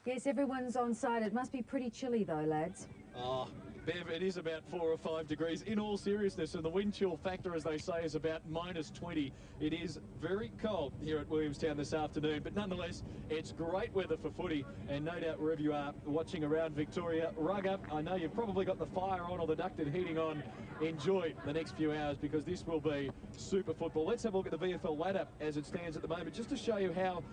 Yes, everyone's on side. It must be pretty chilly though, lads. Oh, Bev, it is about 4 or 5 degrees in all seriousness, and the wind chill factor, as they say, is about -20. It is very cold here at Williamstown this afternoon, but nonetheless, it's great weather for footy, and no doubt wherever you are watching around Victoria, rug up. I know you've probably got the fire on or the ducted heating on. Enjoy the next few hours because this will be super football. Let's have a look at the VFL ladder as it stands at the moment, just to show you how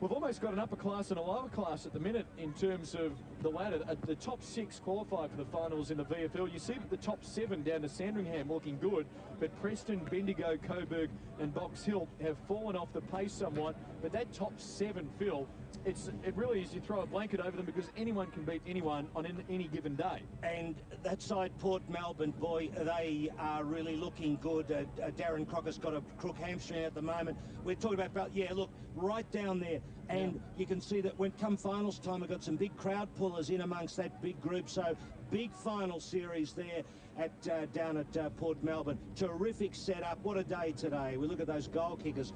we've almost got an upper class and a lower class at the minute in terms of the ladder. The top 6 qualify for the finals in the VFL. You see that the top 7 down to Sandringham looking good, but Preston, Bendigo, Coburg and Box Hill have fallen off the pace somewhat. But that top 7, Phil, it really is, you throw a blanket over them because anyone can beat anyone on any given day. And that side, Port Melbourne, boy, they are really looking good. Darren Crocker's got a crook hamstring at the moment. We're talking about, yeah, look, right down there. And you can see that when come finals time, we've got some big crowd pullers in amongst that big group. So big final series there at down at Port Melbourne. Terrific setup. What a day today. We look at those goal kickers.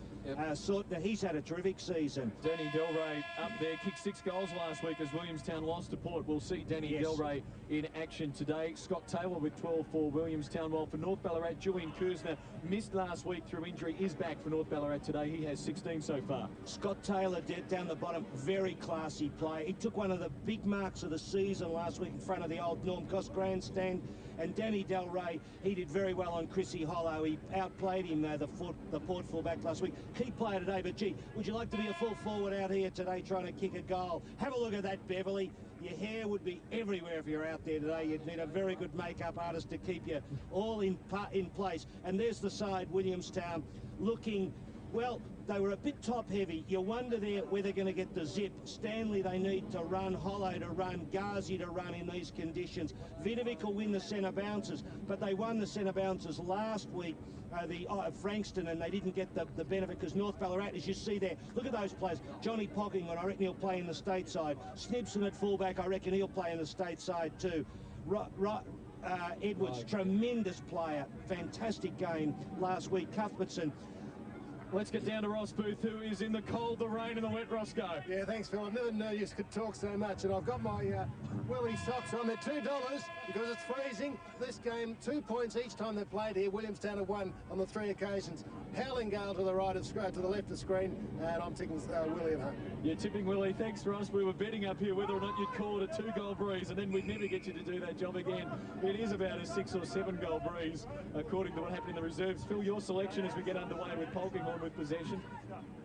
He's had a terrific season. Danny Delray up there, kicked 6 goals last week as Williamstown lost to Port. We'll see Danny Delray in action today. Scott Taylor with 12 for Williamstown, while for North Ballarat, Julian Kersner missed last week through injury, is back for North Ballarat today. He has 16 so far. Scott Taylor down the bottom, very classy play. He took one of the big marks of the season last week in front of the old Norm Cost grandstand. And Danny Delray, he did very well on Chrissy Hollow. He outplayed him, the Port fullback last week. Key player today, but gee, would you like to be a full forward out here today trying to kick a goal? Have a look at that, Beverly. Your hair would be everywhere if you're out there today. You'd need a very good makeup artist to keep you all in place. And there's the side, Williamstown, looking, well, they were a bit top-heavy. You wonder there where they're going to get the zip. Stanley they need to run, Hollow to run, Ghazi to run in these conditions. Vidovic will win the centre bounces, but they won the centre bounces last week, Frankston, and they didn't get the benefit because North Ballarat, as you see there, look at those players. Johnny Pockingham, I reckon he'll play in the stateside. Snibson at fullback, I reckon he'll play in the stateside too. Edwards, tremendous player, fantastic game last week. Cuthbertson. Let's get down to Ross Booth, who is in the cold, the rain and the wet. Roscoe. Yeah, thanks, Phil. I never knew you could talk so much. And I've got my Willie socks on. They're $2 because it's freezing. This game, 2 points each time they've played here. Williamstown have won on the 3 occasions. Howling gale to the right of screen, to the left of screen, and I'm tipping Willie at home. You're tipping Willie. Thanks, Ross. We were betting up here whether or not you'd call it a 2-goal breeze, and then we'd never get you to do that job again. It is about a 6 or 7 goal breeze, according to what happened in the reserves. Phil, your selection as we get underway with Polkinghorne with possession.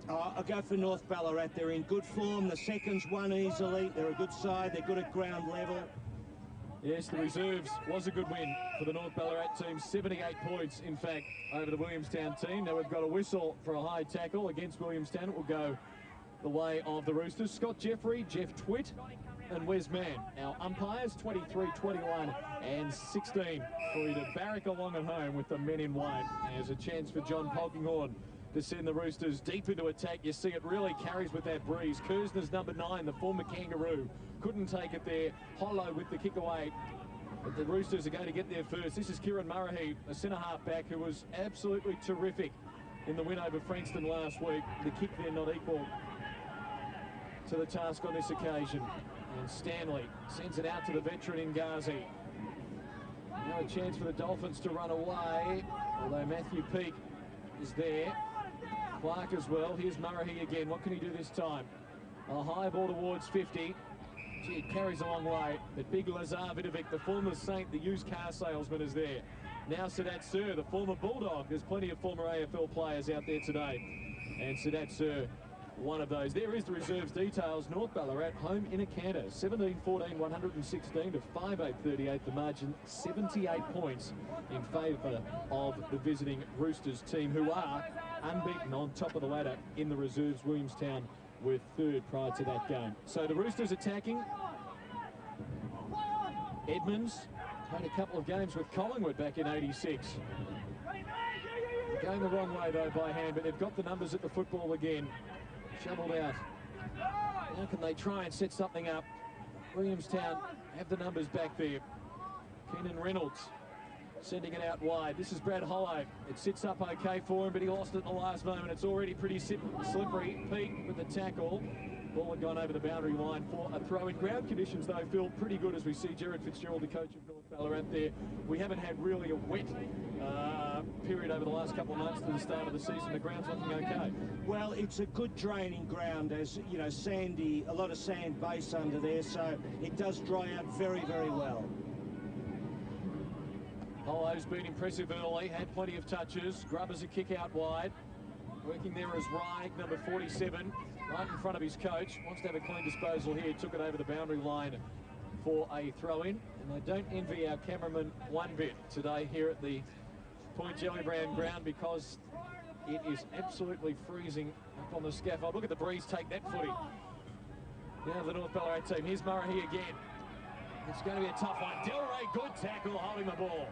I'll go for North Ballarat. They're in good form. The seconds won easily. They're a good side. They're good at ground level. Yes, the reserves was a good win for the North Ballarat team. 78 points, in fact, over the Williamstown team. Now we've got a whistle for a high tackle against Williamstown. It will go the way of the Roosters. Scott Jeffrey, Jeff Twitt and Wes Mann. Our umpires, 23, 21 and 16 for you to barrack along at home with the men in white. There's a chance for John Polkinghorne to send the Roosters deep into attack. You see it really carries with that breeze. Kersner's number 9, the former Kangaroo, couldn't take it there. Hollow with the kick away. But the Roosters are going to get there first. This is Kieran Murray, a centre-half back who was absolutely terrific in the win over Frankston last week. The kick there not equal to the task on this occasion. And Stanley sends it out to the veteran in Ghazi. Now a chance for the Dolphins to run away, although Matthew Peake is there. Clark as well. Here's Murray again. What can he do this time? A high ball towards 50. Gee, it carries a long way. But big Lazar Vidovic, the former Saint, the used car salesman, is there. Now Sadat Sir, the former Bulldog. There's plenty of former AFL players out there today. And Sadat Sir, one of those. There is the reserves details. North Ballarat home in a canter. 17-14, 116 to 5-8-38. The margin, 78 points in favour of the visiting Roosters team, who are unbeaten on top of the ladder in the reserves. Williamstown were 3rd prior to that game. So the Roosters attacking. Edmonds had a couple of games with Collingwood back in '86. Going the wrong way though by hand, but they've got the numbers at the football again. Shoveled out. Now can they try and set something up? Williamstown have the numbers back there. Keenan Reynolds sending it out wide. This is Brad Hollow. It sits up okay for him, but he lost it in the last moment. It's already pretty slippery. Peake with the tackle. Ball had gone over the boundary line for a throw. In ground conditions, though, feel pretty good as we see Jared Fitzgerald, the coach of North Ballarat there. We haven't had really a wet period over the last couple of months to the start of the season. The ground's looking okay. Well, it's a good draining ground, as you know, sandy, a lot of sand base under there, so it does dry out very, very well. Hollow's been impressive early, had plenty of touches. Grubbers a kick out wide. Working there is Rye, number 47, right in front of his coach. Wants to have a clean disposal here. Took it over the boundary line for a throw-in. And I don't envy our cameraman one bit today here at the Point Jellybrand ground, because it is absolutely freezing up on the scaffold. Look at the breeze take that footy. Now the North Ballarat team. Here's Murray again. It's going to be a tough one. Del Rey, good tackle, holding the ball.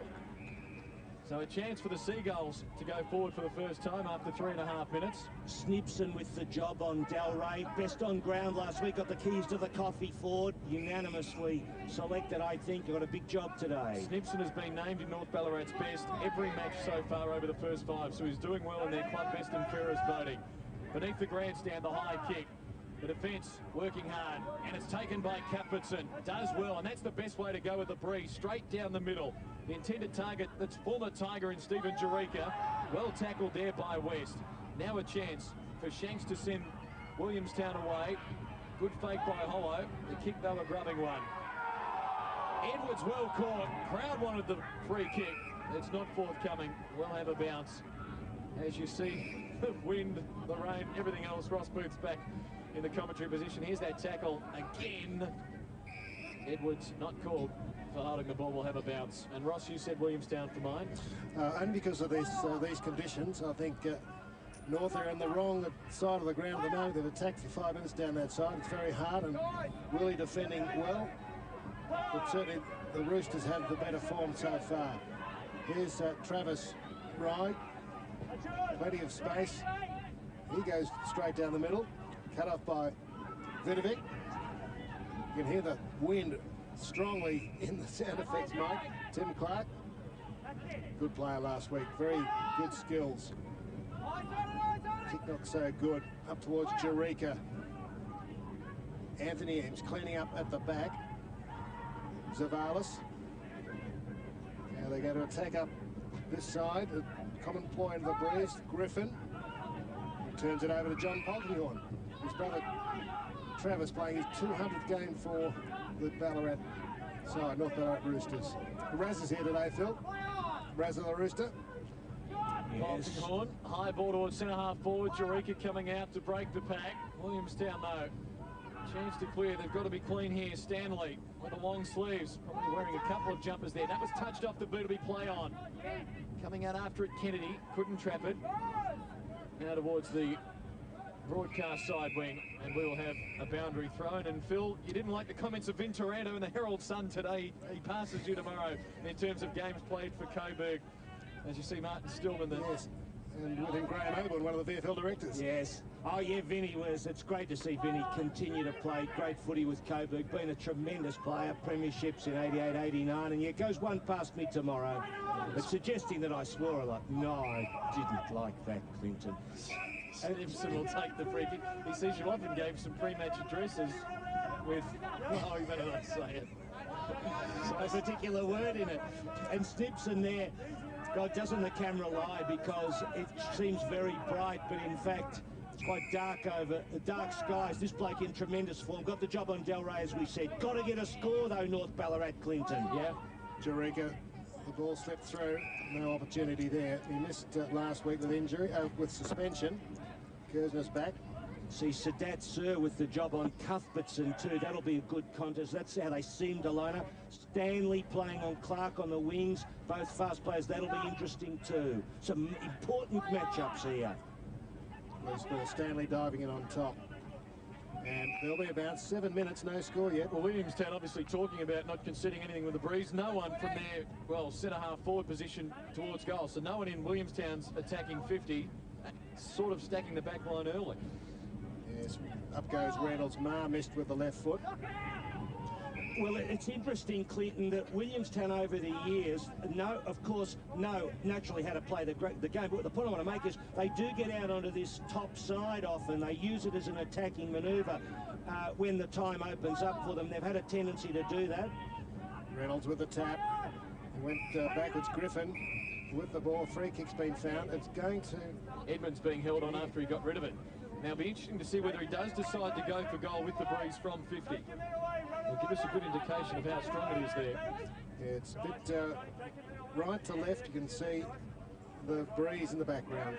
So a chance for the Seagulls to go forward for the first time after 3.5 minutes. Snipson with the job on Del Rey. Best on ground last week. Got the keys to the coffee Ford. Unanimously selected, I think. Got a big job today. Snipson has been named in North Ballarat's best every match so far over the first 5. So he's doing well in their club best and fairest voting. Beneath the grandstand, the high kick. The defence working hard, and it's taken by Cuthbertson. Does well, and that's the best way to go with the breeze. Straight down the middle. The intended target, that's former Tiger in Stephen Jerica. Well tackled there by West. Now a chance for Shanks to send Williamstown away. Good fake by Hollow. The kick, they were grubbing one. Edwards well caught. Crowd wanted the free kick. It's not forthcoming. We'll have a bounce. As you see, the wind, the rain, everything else. Ross Booth's back in the commentary position. Here's that tackle again. Edwards not called for holding the ball. Will have a bounce. And Ross, you said Williamstown for mine. And because of these conditions, I think North are on the wrong side of the ground at the moment. They've attacked for 5 minutes down that side. It's very hard, and Willie defending well. But certainly the Roosters have the better form so far. Here's Travis Rye. Plenty of space. He goes straight down the middle. Cut off by Vidovic. You can hear the wind strongly in the sound effects, Mike. Tim Clark. Good player last week. Very good skills. Kick not so good. Up towards Jerica. Anthony Eames cleaning up at the back. Zavalis. Now they're going to attack up this side. A common ploy into the breeze. Griffin turns it over to John Polkinghorn. His brother Travis playing his 200th game for the Ballarat side, North Ballarat Roosters. Raz is here today, Phil. Raz the Rooster. Yes. Polkinghorn, high ball towards centre half forward. Jerica coming out to break the pack. Williamstown though, chance to clear. They've got to be clean here. Stanley with the long sleeves, probably wearing a couple of jumpers there. That was touched off the boot to be play on. Coming out after it, Kennedy couldn't trap it. Now towards the broadcast side wing, and we will have a boundary thrown. And Phil, you didn't like the comments of Vin Taranto in the Herald Sun today. He passes you tomorrow in terms of games played for Coburg. As you see, Martin Stillman. Yes, and with him Graham Oberlin, one of the VFL directors. Yes. Oh yeah, Vinny was. It's great to see Vinny continue to play great footy with Coburg. Been a tremendous player, premierships in 88, 89, and yeah, goes one past me tomorrow. But suggesting that I swore a lot. No, I didn't like that, Clinton. Simpson will take the free kick. He says you often gave some pre-match addresses with, oh, you better not say it. A particular word in it. And Snipson there, God, doesn't the camera lie, because it seems very bright, but in fact, it's quite dark over the dark skies. This bloke in tremendous form. Got the job on Del Rey, as we said. Got to get a score, though, North Ballarat, Clinton. Yeah. Jerica, the ball slipped through. No opportunity there. He missed last week with injury, with suspension. Kersner's back. See Sadat Sir with the job on Cuthbertson too. That'll be a good contest. That's how they seem to line up. Stanley playing on Clark on the wings. Both fast players. That'll be interesting too. Some important matchups here. Loose ball. Stanley diving in on top. And there'll be about 7 minutes, no score yet. Well, Williamstown obviously talking about not conceding anything with the breeze. No one from their, well, centre half forward position towards goal. So no one in Williamstown's attacking 50. Sort of stacking the back line early. Yes, up goes Reynolds. Ma missed with the left foot. Well, it's interesting, Clinton, that Williamstown over the years, naturally how to play the game. But the point I want to make is they do get out onto this top side often. They use it as an attacking manoeuvre when the time opens up for them. They've had a tendency to do that. Reynolds with the tap. He went backwards. Griffin with the ball. Free kick's been found. It's going to... Edmonds being held on after he got rid of it. Now, it'll be interesting to see whether he does decide to go for goal with the breeze from 50. It'll give us a good indication of how strong it is there. Yeah, it's a bit right to left. You can see the breeze in the background.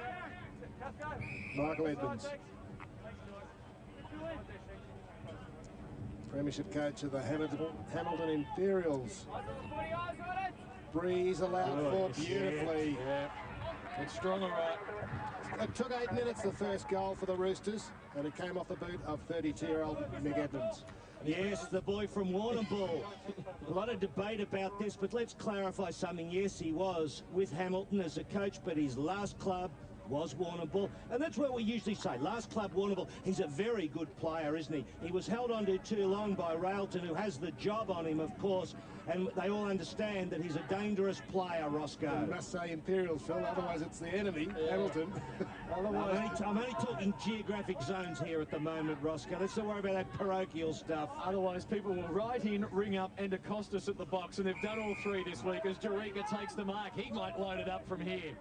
Michael Edmonds, Premiership coach of the Hamilton Imperials. Breeze allowed for beautifully. Yeah. It's strong, all right. It took 8 minutes, the first goal for the Roosters, and it came off the boot of 32-year-old Mick Edmonds. Yes, the boy from Warrnambool. A lot of debate about this, but let's clarify something. Yes, he was with Hamilton as a coach, but his last club was Warrnambool. And that's where we usually say, last club Warrnambool. He's a very good player, isn't he? He was held on to too long by Railton, who has the job on him, of course. And they all understand that he's a dangerous player, Roscoe. You must say Imperials, Phil, otherwise it's the enemy, Hamilton. I'm only talking geographic zones here at the moment, Roscoe. Let's not worry about that parochial stuff. Otherwise, people will write in, ring up, and accost us at the box, and they've done all three this week as Jurika takes the mark. He might load it up from here.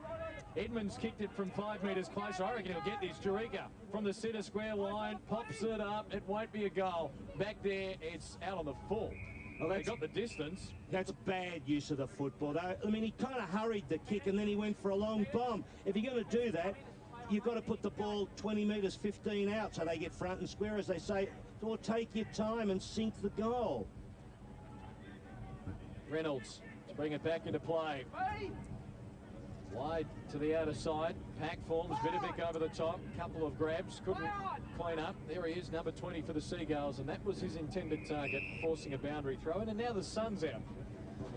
Edmonds kicked it from 5 metres closer. I reckon he'll get this. Jurika from the centre square line, pops it up. It won't be a goal. Back there, it's out on the full. Well, they got the distance. That's bad use of the football, though. I mean, he kind of hurried the kick and then he went for a long bomb. If you're going to do that, you've got to put the ball 20 metres, 15 out so they get front and square, as they say, or take your time and sink the goal. Reynolds to bring it back into play. Wide to the outer side. Pack forms. Vidovic over the top. Couple of grabs. Couldn't clean up. There he is, number 20 for the Seagulls. And that was his intended target, forcing a boundary throw in. And now the sun's out.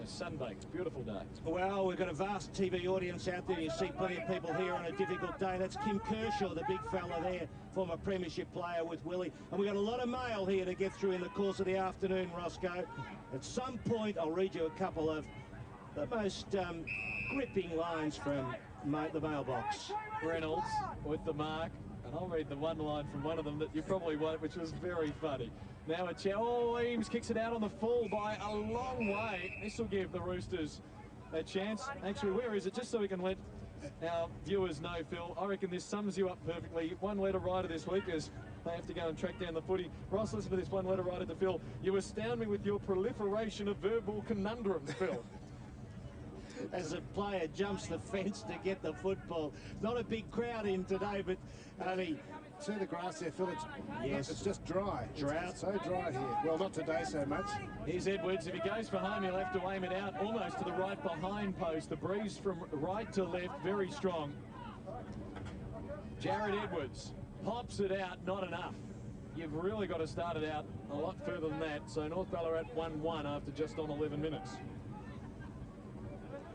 A sunbaked, beautiful day. Well, we've got a vast TV audience out there. You see plenty of people here on a difficult day. That's Kim Kershaw, the big fella there, former premiership player with Willie. And we've got a lot of mail here to get through in the course of the afternoon, Roscoe. At some point, I'll read you a couple of the most gripping lines from the mailbox. Reynolds with the mark, and I'll read the one line from one of them that you probably won't, which was very funny. Now a chance. Oh, Eames kicks it out on the full by a long way. This will give the Roosters a chance. Actually, where is it? Just so we can let our viewers know, Phil, I reckon this sums you up perfectly. One letter writer this week as they have to go and track down the footy. Ross, listen to this one letter writer to Phil. You astound me with your proliferation of verbal conundrums, Phil. As a player jumps the fence to get the football. Not a big crowd in today, but only... See the grass there, Phil? Yes. It's just dry. Drought. It's so dry here. Well, not today so much. Here's Edwards. If he goes for home, he'll have to aim it out almost to the right behind post. The breeze from right to left, very strong. Jared Edwards pops it out, not enough. You've really got to start it out a lot further than that. So North Ballarat 1-1 after just on 11 minutes.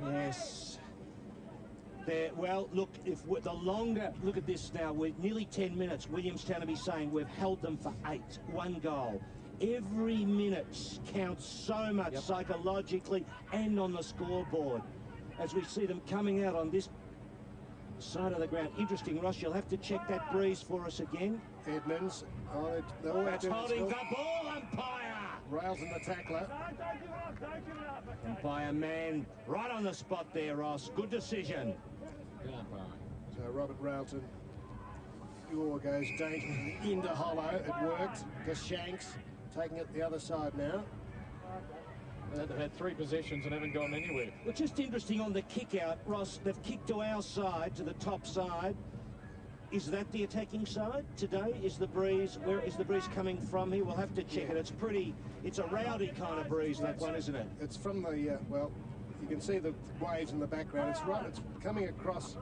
Yes. There, well, look, the longer, look at this now, we're nearly 10 minutes. Williamstown will be saying we've held them for 8, 1 goal. Every minute counts so much psychologically and on the scoreboard as we see them coming out on this side of the ground. Interesting, Ross, you'll have to check that breeze for us again. Edmonds. That's holding the ball, umpire. Rails in the tackler. Umpire man right on the spot there, Ross. Good decision. So Robert Railton goes dangerously into hollow. It worked. Shanks taking it the other side now. They've had 3 possessions and haven't gone anywhere. Well, just interesting on the kick out, Ross, they've kicked to our side, to the top side. Is that the attacking side today? Is the breeze, where is the breeze coming from here? We'll have to check it. It's a rowdy kind of breeze, that one, isn't it? It's from the, well, you can see the waves in the background. It's coming across,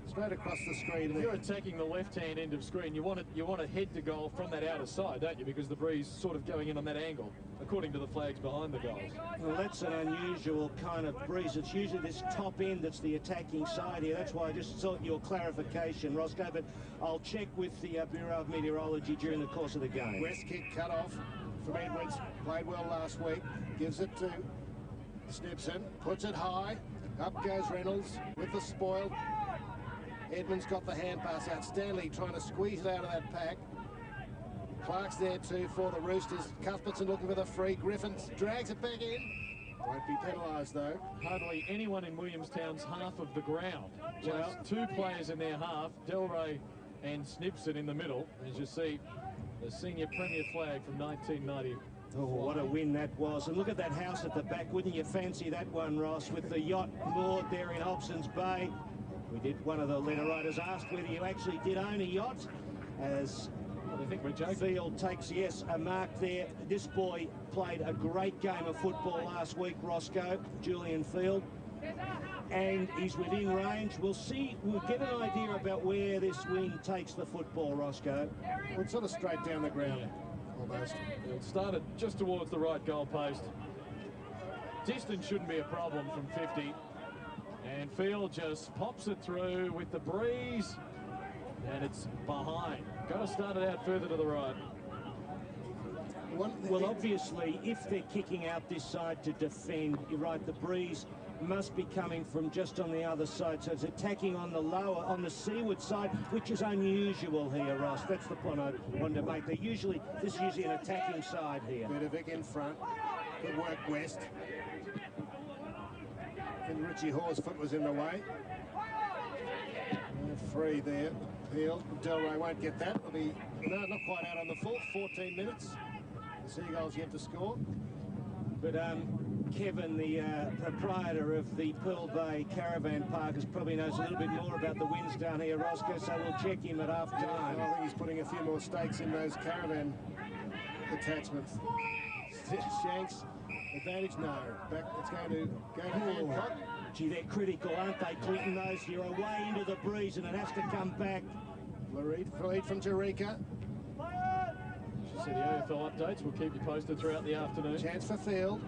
straight across the screen. If you're attacking the left-hand end of screen, you want to head to goal from that outer side, don't you? Because the breeze sort of going in on that angle, according to the flags behind the goals. Well, that's an unusual kind of breeze. It's usually this top end that's the attacking side here. That's why I just sought your clarification, Roscoe, but I'll check with the Bureau of Meteorology during the course of the game. West kick cut off from Edwards. Played well last week. Gives it to Snipson. Puts it high. Up goes Reynolds with the spoil. Edmonds got the hand pass out. Stanley trying to squeeze it out of that pack. Clark's there too for the Roosters. Cuthbertson looking for the free. Griffin drags it back in. Won't be penalised though. Hardly anyone in Williamstown's half of the ground. Just two players in their half, Delray and Snipson in the middle. As you see, the senior premier flag from 1990. Oh, what a win that was. And look at that house at the back. Wouldn't you fancy that one, Ross, with the yacht moored there in Hobson's Bay? We did, one of the letter writers asked whether you actually did own a yacht, as I think we're joking. Field takes, yes, a mark there. This boy played a great game of football last week, Roscoe, Julian Field. And he's within range. We'll see, we'll get an idea about where this wind takes the football, Roscoe. Well, it's sort of straight down the ground, almost. It started just towards the right goal post. Distance shouldn't be a problem from 50. And Field just pops it through with the breeze. And it's behind. Got to start it out further to the right. Well, obviously, if they're kicking out this side to defend, you're right, the breeze must be coming from just on the other side. So it's attacking on the lower, on the seaward side, which is unusual here, Ross. That's the point I wanted to make. This is usually an attacking side here. Vidovic in front. Good work, West. And Richie Horsfoot was in the way. Free there. Peel. Delray won't get that. It'll be not quite out on the full. 14 minutes. The Seagulls yet to score. But Kevin, the proprietor of the Pearl Bay Caravan Park, probably knows a little bit more about the winds down here, Roscoe, so we'll check him at half time. I think he's putting a few more stakes in those caravan attachments. Shanks, advantage? No. Back, it's going to go to Hancock. Gee, they're critical, aren't they, Clinton? Those, you're away into the breeze and it has to come back. Lead from Eureka. She said the AFL updates. We'll keep you posted throughout the afternoon. Chance for Field.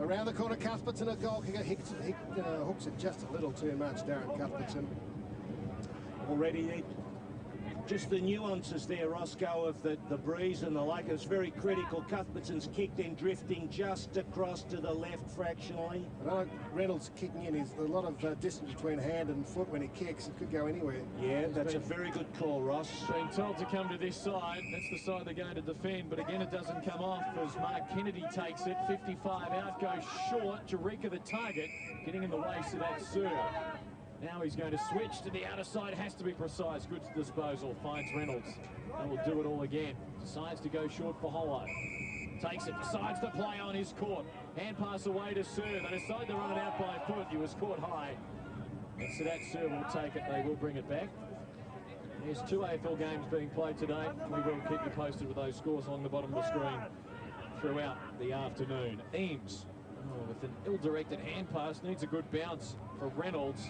Around the corner, Cuthbertson, a goal kicker. Hooks it just a little too much, Darren Cuthbertson. Already, just the nuances there, Roscoe, of the breeze and the like. It's very critical. Cuthbertson's kicked in, drifting just across to the left fractionally. I know Reynolds kicking in. There's a lot of distance between hand and foot when he kicks. It could go anywhere. Yeah, that's a very good call, Ross. Being told to come to this side. That's the side they're going to defend. But again, it doesn't come off as Mark Kennedy takes it. 55 out, goes short. Eureka the target, getting in the way to that serve. Now he's going to switch to the outer side, has to be precise. Good disposal, finds Reynolds. And will do it all again. Decides to go short for Hollow. Takes it, decides to play on his court. Hand pass away to Serve. They decide to run it out by foot. He was caught high. And so that Serve will take it. They will bring it back. There's two AFL games being played today. We will keep you posted with those scores along the bottom of the screen throughout the afternoon. Eames, with an ill-directed hand pass, needs a good bounce for Reynolds.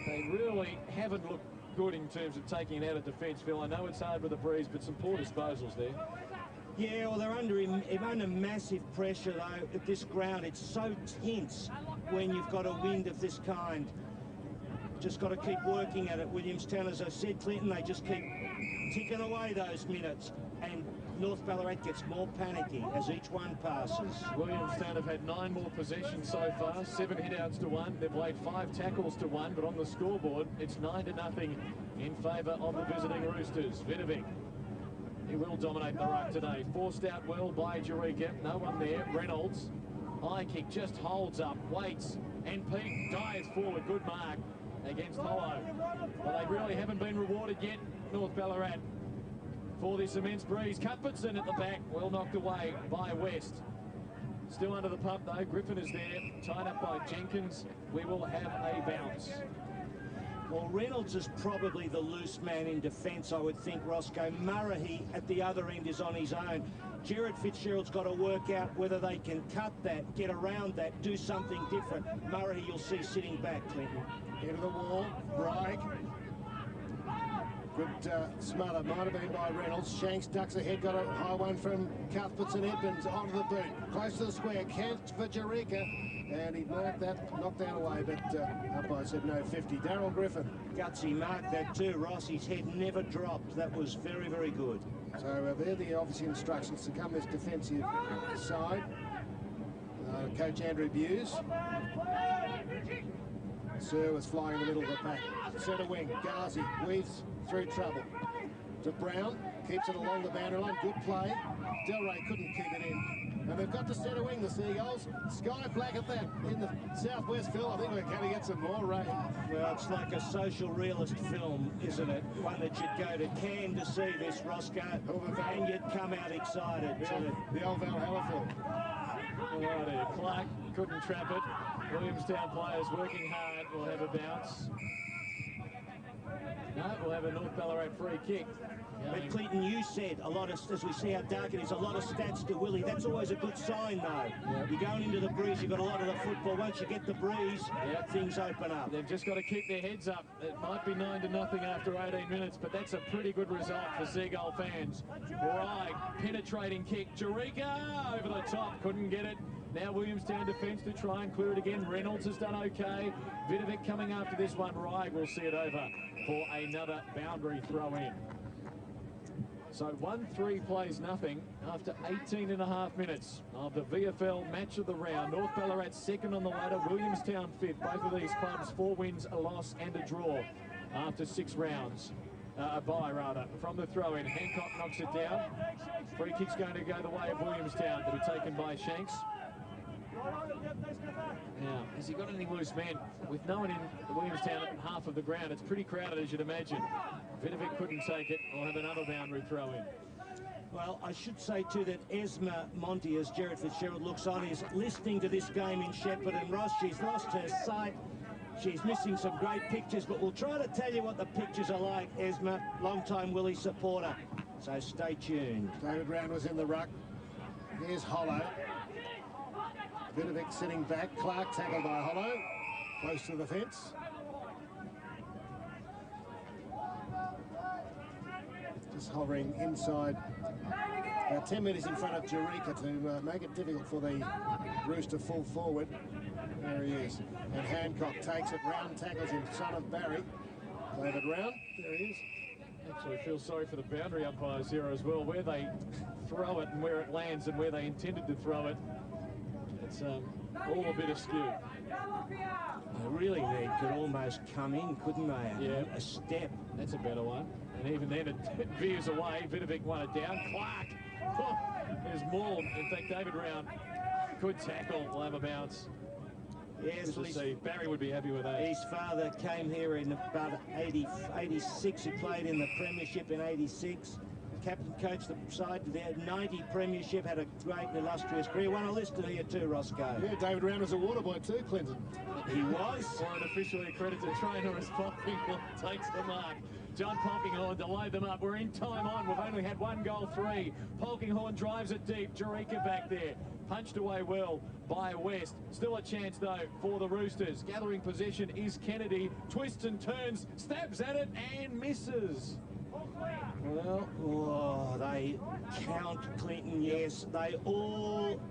They really haven't looked good in terms of taking it out of defence, Phil. I know it's hard with the breeze, but some poor disposals there. Yeah, well, they're under massive pressure, though, at this ground. It's so tense when you've got a wind of this kind. Just got to keep working at it. Williamstown, as I said, Clinton, they just keep ticking away those minutes. And North Ballarat gets more panicky as each one passes. Williamstown have had 9 more possessions so far, 7 hit-outs to 1. They've laid 5 tackles to 1, but on the scoreboard, it's 9-0 in favour of the visiting Roosters. Vidovic, he will dominate the ruck today. Forced out well by Eureka. No one there. Reynolds, high kick, just holds up, waits, and Pete dives forward. Good mark against Hollow. Well, they really haven't been rewarded yet, North Ballarat, for this immense breeze. Cuthbertson at the back, well knocked away by West. Still under the pump though. Griffin is there, tied up by Jenkins. We will have a bounce. Well, Reynolds is probably the loose man in defence, I would think, Roscoe. Murray at the other end is on his own. Jared Fitzgerald's got to work out whether they can cut that, get around that, do something different. Murray you'll see sitting back, Clinton. Into the wall, Bragg. Good smother, might have been by Reynolds. Shanks ducks ahead, got a high one from Cuthbertson. Edmonds onto the boot, close to the square, Kent for Eureka, and he marked that, knocked that away, but umpire said no 50. Daryl Griffin. Gutsy marked that too, Ross. His head never dropped. That was very, very good. So they're the obvious instructions to come this defensive side. Coach Andrew Buse. Sir was flying in the middle of the pack. Centre wing, Ghazi weaves through trouble. To Brown, keeps it along the boundary line. Good play. Delray couldn't keep it in. And they've got to centre wing, the Seagulls. Sky black at that in the southwest, Phil. I think we're going to get some more rain. Well, it's like a social realist film, isn't it? One that you'd go to Cannes to see this, Roscoe, and you'd come out excited. The old Valhalla film. Alrighty, Clark couldn't trap it. Williamstown players working hard. Will have a bounce. No, we'll have a North Ballarat free kick. But Clinton, you said a lot of, as we see how dark it is, a lot of stats to Willie. That's always a good sign, though. Yep. You're going into the breeze, you've got a lot of the football. Once you get the breeze, things open up. They've just got to keep their heads up. It might be 9-0 after 18 minutes, but that's a pretty good result for Seagull fans. Right, penetrating kick. Jerica over the top, couldn't get it. Now Williamstown defence to try and clear it again. Reynolds has done okay. Vidovic coming after this one. Rye will see it over for another boundary throw in. So 1-3 plays nothing after 18.5 minutes of the VFL match of the round. North Ballarat second on the ladder, Williamstown fifth. Both of these clubs 4 wins, a loss and a draw after 6 rounds. A bye rather, from the throw-in. Hancock knocks it down. Free kick's going to go the way of Williamstown. To be taken by Shanks. Now, has he got any loose men? With no one in Williamstown at half of the ground, it's pretty crowded, as you'd imagine. Vidovic couldn't take it. We'll have another boundary throw in. Well, I should say, too, that Esma Monty, as Jared Fitzgerald looks on, is listening to this game in Shepherd and Ross. She's lost her sight. She's missing some great pictures, but we'll try to tell you what the pictures are like, Esma, long-time Willie supporter. So stay tuned. David Round was in the ruck. Here's Hollow. Vidovic sitting back. Clark tackled by Hollow. Close to the fence. Just hovering inside. About 10 metres in front of Jerica to make it difficult for the Roos to fall forward. There he is. And Hancock takes it. Round tackles in front of Barry. David Round. There he is. Actually, I feel sorry for the boundary umpires here as well. Where they throw it and where it lands and where they intended to throw it. It's all a bit askew. Really, they could almost come in, couldn't they? Yeah. A step. That's a better one. And even then, it veers away. Vidovic won it down. Clark. Oh, there's more. In fact, David Round could tackle. Will have a bounce. Yes, we'll see. Barry would be happy with that. His father came here in about 86. He played in the Premiership in 86. Captain coached the side to their 90 premiership, had a great and illustrious career. Won a list here too, Roscoe. Yeah, David Round was a water boy too, Clinton. He was. Or an officially accredited trainer as Polkinghorn takes the mark. John Polkinghorn to load them up. We're in time on. We've only had 1 goal 3. Polkinghorn drives it deep. Jerica back there. Punched away well by West. Still a chance, though, for the Roosters. Gathering possession is Kennedy. Twists and turns. Stabs at it and misses. Well, they count, Clinton, yes. They all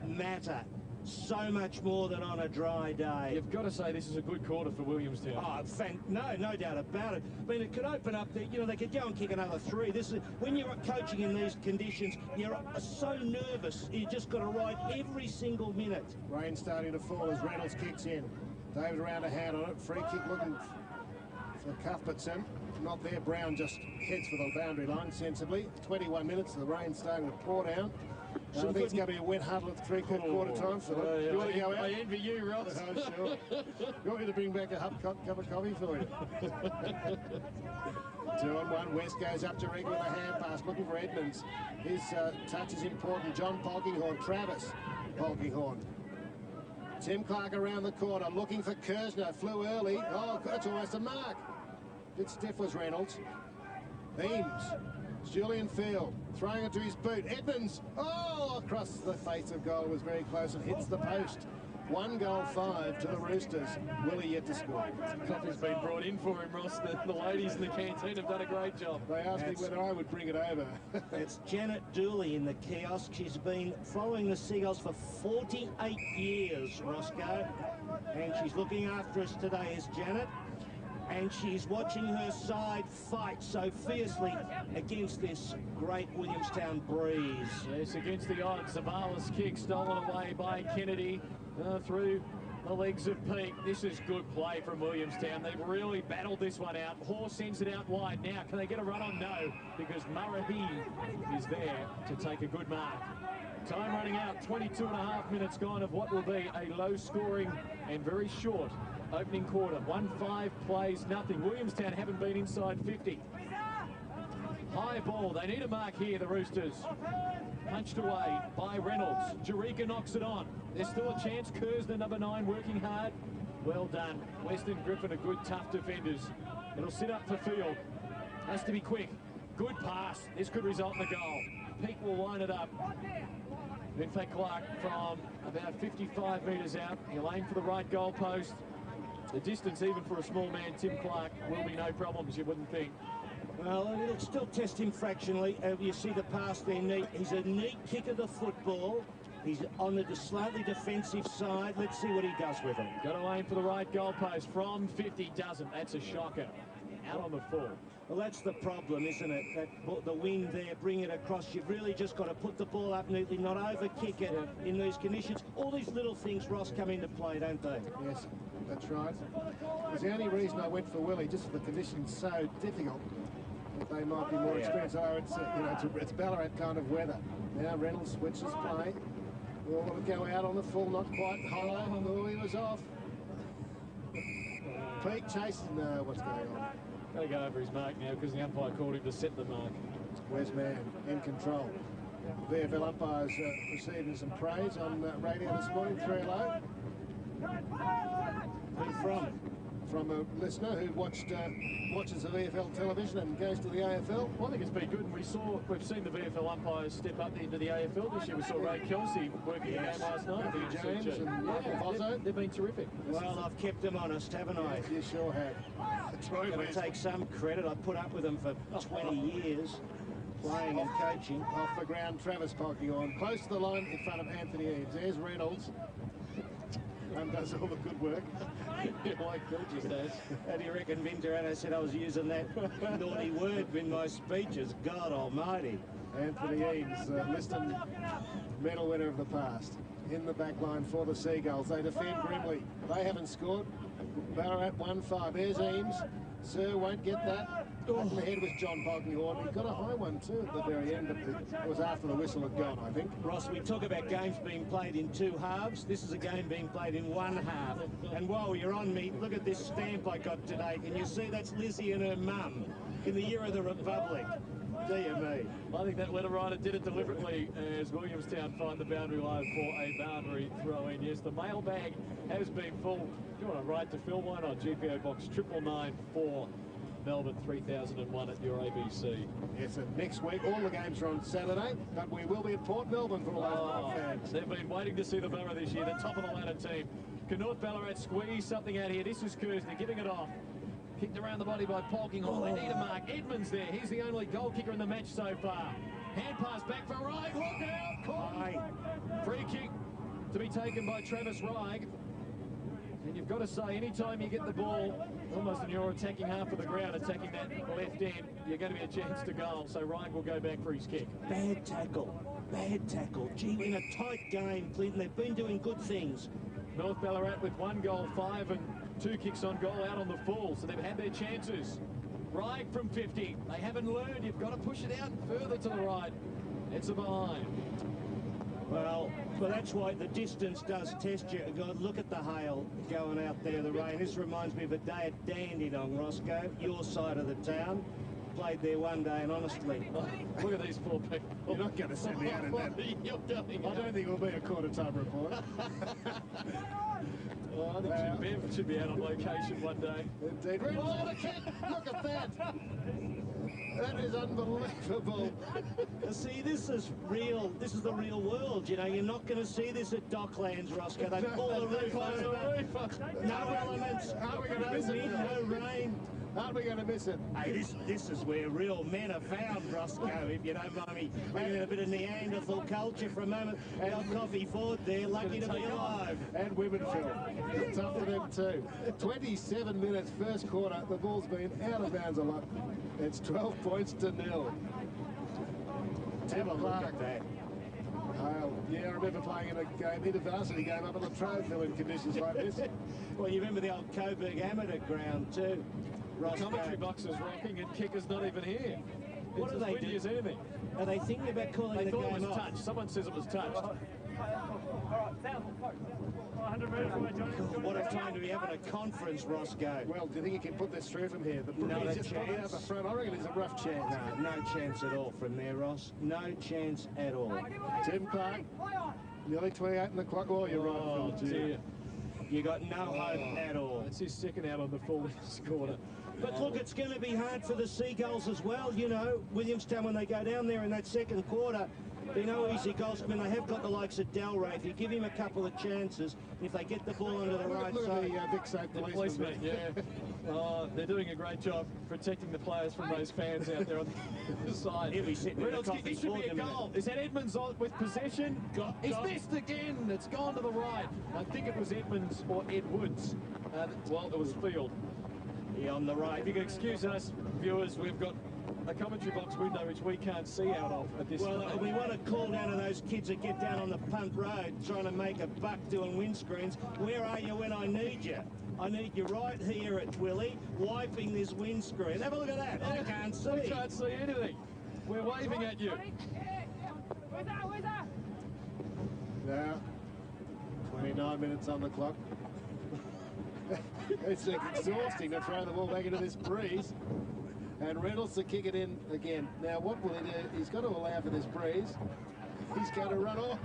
matter. So much more than on a dry day. You've got to say this is a good quarter for Williamstown. Oh, no doubt about it. I mean, it could open up, they could go and kick another 3. This is when you're coaching in these conditions, you're so nervous. You just got to ride every single minute. Rain starting to fall as Reynolds kicks in. David Round a hand on it. Free kick looking for Cuthbertson. Not there. Brown just heads for the boundary line sensibly. 21 minutes. The rain starting to pour down. I think it's going to be a wet huddle at 3/4 time for them. You want to go out? I envy you, Ross. Oh, sure. You want me to bring back a cup of coffee for you? 2-on-1. West goes up to Rick with a hand pass, looking for Edmonds. His touch is important. John Polkinghorn, Travis Polkinghorn. Tim Clark around the corner, looking for Kersner. Flew early. Oh, that's almost a mark. Bit stiff was Reynolds. Eames. Julian Field throwing it to his boot. Edmonds, across the face of goal, was very close and hits the post. 1 goal 5 to the Roosters. Willie yet to score. Coffee's been brought in for him, Ross. The ladies in the canteen have done a great job. They asked me whether I would bring it over. It's Janet Dooley in the kiosk. She's been following the Seagulls for 48 years, Roscoe. And she's looking after us today, is Janet. And she's watching her side fight so fiercely against this great Williamstown breeze. Yes, against the odds. Zavala's kick stolen away by Kennedy through the legs of Peake. This is good play from Williamstown. They've really battled this one out. Horse sends it out wide. Now, can they get a run on? No, because Murrahy is there to take a good mark. Time running out, 22.5 minutes gone of what will be a low-scoring and very short opening quarter. 1-5 plays nothing. Williamstown haven't been inside 50. High ball. They need a mark here, the Roosters. Punched away by Reynolds. Jerica knocks it on. There's still a chance. Kersner, number 9, working hard. Well done. Weston Griffin are good, tough defenders. It'll sit up for field. Has to be quick. Good pass. This could result in a goal. Peake will line it up. In fact, Clark from about 55 metres out. He'll aim for the right goal post. The distance, even for a small man, Tim Clark, will be no problems, you wouldn't think. Well, it'll still test him fractionally. You see the pass there, neat. He's a neat kick of the football. He's on the slightly defensive side. Let's see what he does with it. Got to aim for the right goalpost from 50. Doesn't. That's a shocker. Out on the full. Well, that's the problem, isn't it? That the wind there, bring it across. You've really just got to put the ball up neatly, not over-kick it in these conditions. All these little things, Ross, come into play, don't they? Yes, that's right. It was the only reason I went for Willie, just for the conditions so difficult. They might be more experienced. Oh, it's Ballarat kind of weather. Now Reynolds switches play. Will go out on the full, not quite hollow. Oh, he was off. Peake chasing. What's going on? Got to go over his mark now because the umpire called him to set the mark. Where's man in control? VFL umpires receiving some praise on radio this morning. 3-0. Who from? From a listener who watches the VFL television and goes to the AFL. Well, I think it's been good, and we've seen the VFL umpires step up into the AFL this year. We saw Ray Kelsey working the game last night. James and Michael Vozzo. They've been terrific. Well, I've kept them honest, haven't I? Yes, you sure have. I'm going to take some credit. I put up with them for 20 years, playing and coaching. Off the ground, Travis Polkinghorne, close to the line in front of Anthony Eaves. There's Reynolds. Does all the good work. Like Burgess does. How do you reckon Vintorano said I was using that naughty word in my speeches? God almighty. Anthony Eaves, Liston medal winner of the past. In the back line for the Seagulls. They defend grimly. They haven't scored. Ballarat 1-5. There's Eames. Sir won't get that. Up in the head was John Polkinghorne. He got a high one too at the very end, but it was after the whistle had gone, I think. Ross, we talk about games being played in 2 halves. This is a game being played in 1 half. And while you're on me, look at this stamp I got today. Can you see that's Lizzie and her mum in the year of the Republic? Dear me. I think that letter writer did it deliberately as Williamstown find the boundary line for a boundary throw-in. Yes, the mailbag has been full. If you want to write to Phil, why not? GPO box 999 Melbourne 3001 at your ABC. Yes, and next week all the games are on Saturday, but we will be at Port Melbourne for all those fans. They've been waiting to see the Borough this year, the top of the ladder team. Can North Ballarat squeeze something out here? This is Kersner giving it off. Kicked around the body by Polkinghorne. They need a mark. Edmonds there. He's the only goal kicker in the match so far. Hand pass back for Reig. Look out! Caught. Free kick to be taken by Travis Reig. And you've got to say, anytime you get the ball almost in your attacking half of the ground, attacking that left end, you're going to be a chance to goal. So Reig will go back for his kick. Bad tackle. Bad tackle. Gee, in a tight game, Clinton, they've been doing good things. North Ballarat with 1 goal, 5 and 2 kicks on goal out on the full, so they've had their chances. Reig from 50. They haven't learned. You've got to push it out further to the right. It's a behind. Well, that's why the distance does test you. God, look at the hail going out there, the rain. This reminds me of a day at Dandenong, Roscoe, your side of the town. Played there one day, and honestly, look at these 4 people. You're not going to send me out in that. I don't think it will be a quarter-time report. I think Bev should be out on location one day. Indeed. Oh, the kick! Look at that! That is unbelievable. See, this is real. This is the real world. You know, you're not going to see this at Docklands, Roscoe. They pull the roof over. No elements. How are we going to no wind, no rain. Aren't we going to miss it? Hey, this is where real men are found, Roscoe, if you don't mind me bringing in a bit of Neanderthal culture for a moment. And old Coffee Ford there, lucky to be alive. And women, Phil. It's up to them too. 27 minutes, first quarter. The ball's been out of bounds a lot. It's 12 points to 0. Have a look at that. Oh, yeah, I remember playing in a game, in a varsity game up at Latrobe, Phil, in conditions like this. Well, you remember the old Coburg amateur ground too. Commentary box is rocking and kicker's not even here. What it's do they windy do? As anything. Are they thinking about calling They the thought it game was off? touched. Someone says it was touched. What a time to be having a conference, Roscoe. Well, do you think he can put this through from here? Not a just probably out chance. the front. I reckon it's a rough chance. No chance at all from there, Ross. No chance at all. Tim Clark, nearly 28 in the clock. Oh, you're Oh, right, Phil. dear. You got no hope at all. It's his second out on the full quarter. But look, it's going to be hard for the Seagulls as well. You know, Williamstown, when they go down there in that second quarter, they're no easy goals. I mean, they have got the likes of Delray. If you give him a couple of chances, if they get the ball onto the right Look side. at the Vic Safe The policeman. policemen, yeah. They're doing a great job protecting the players from those fans out there on the side. He'll be sitting in the Reynolds, coffee it should be for a them. goal. Is that Edmonds on with possession? He's missed again. It's gone to the right. I think it was Edmonds or Edwards. Well, it was Field. Yeah, on the right. If you can excuse us, viewers, we've got a commentary box window which we can't see out of at this Well, time. we want to call down to those kids that get down on the punt road trying to make a buck doing windscreens. Where are you when I need you? I need you right here at Willie, wiping this windscreen. Have a look at that. I can't see. We can't see anything. We're waving at you. Now, 29 minutes on the clock. It's exhausting to throw the ball back into this breeze. And Reynolds to kick it in again. Now, what will he do? He's got to allow for this breeze. He's going to run off.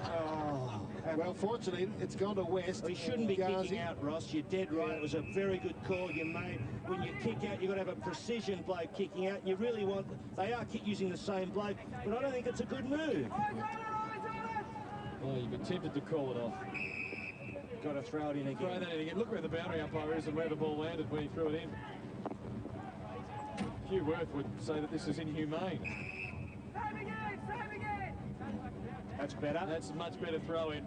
Oh, well, fortunately, it's gone to West. He shouldn't be Gazi. kicking out, Ross. You're dead right. It was a very good call you made. When you kick out, you've got to have a precision bloke kicking out. You really want... They are using the same bloke, but I don't think it's a good move. Oh, you'd be tempted to call it off. Got to throw it in again. Throw that in again. Look where the boundary umpire is and where the ball landed when he threw it in. Hugh Worth would say that this is inhumane. That's better. That's a much better throw in.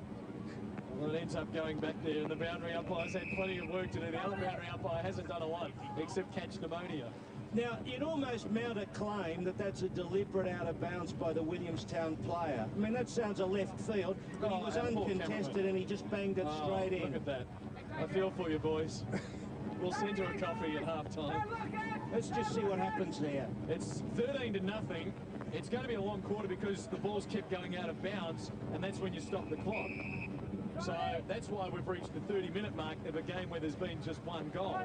Well, it ends up going back there, and the boundary umpire's had plenty of work to do. The other boundary umpire hasn't done a lot, except catch pneumonia. Now, you'd almost mount a claim that that's a deliberate out of bounds by the Williamstown player. I mean, that sounds a left field, but he was uncontested and he just banged it straight in. Look at that. I feel for you, boys. We'll send you a coffee at half-time. Let's just see what happens here. It's 13-0. It's going to be a long quarter because the ball's kept going out of bounds, and that's when you stop the clock. So that's why we've reached the 30-minute mark of a game where there's been just one goal.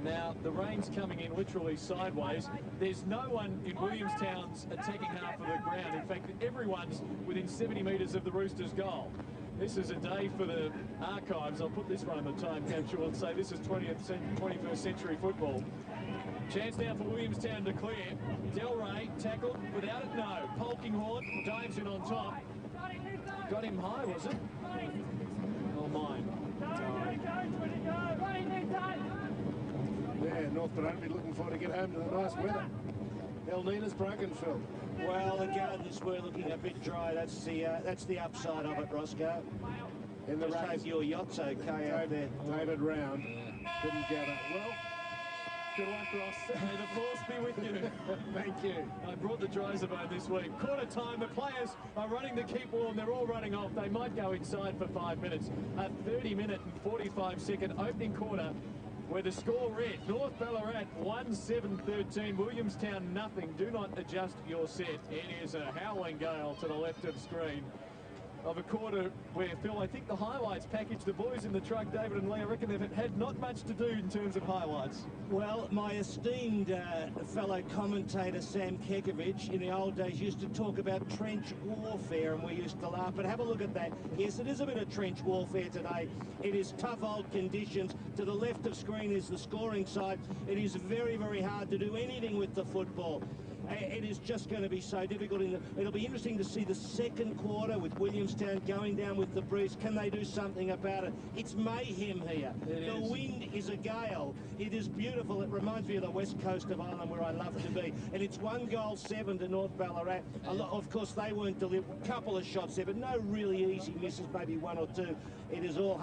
Now, the rain's coming in literally sideways. There's no one in Williamstown's attacking half of the ground. In fact, everyone's within 70 metres of the Roosters' goal. This is a day for the archives. I'll put this one in the time capsule and say this is 21st century football. Chance now for Williamstown to clear. Delray tackled without it, no. Polkinghorn dives in on top. Got him high, was it? Oh, mine. Yeah, North Ballarat will be looking forward to get home to the nice weather. El Nina's broken, Phil. Well, the gardens were looking a bit dry. That's the upside of it, Roscoe. In the Just race, hope your yacht's okay out there. David Round didn't gather. Well, Good luck, Ross. May the force be with you. thank you. I brought the Dryzabone this week. Quarter time, the players are running to keep warm. They're all running off. They might go inside for 5 minutes. A 30-minute and 45-second opening quarter where the score read North Ballarat 1-7-13, Williamstown nothing. Do not adjust your set. It is a howling gale to the left of screen of a quarter where, Phil, I think the highlights package, the boys in the truck, David and Lee, I reckon they've had not much to do in terms of highlights. Well, my esteemed fellow commentator Sam Kekovich in the old days used to talk about trench warfare, and we used to laugh. But have a look at that. Yes, it is a bit of trench warfare today. It is tough old conditions. To the left of screen is the scoring side. It is very, very hard to do anything with the football. It is just going to be so difficult. It'll be interesting to see the second quarter with Williams Williamstown going down with the breeze. Can they do something about it? It's mayhem here. The wind is a gale. It is beautiful. It reminds me of the west coast of Ireland where I love to be. And it's 1-7 to North Ballarat. Of course, they weren't delivered. A couple of shots there, but no really easy misses, maybe one or two. It is all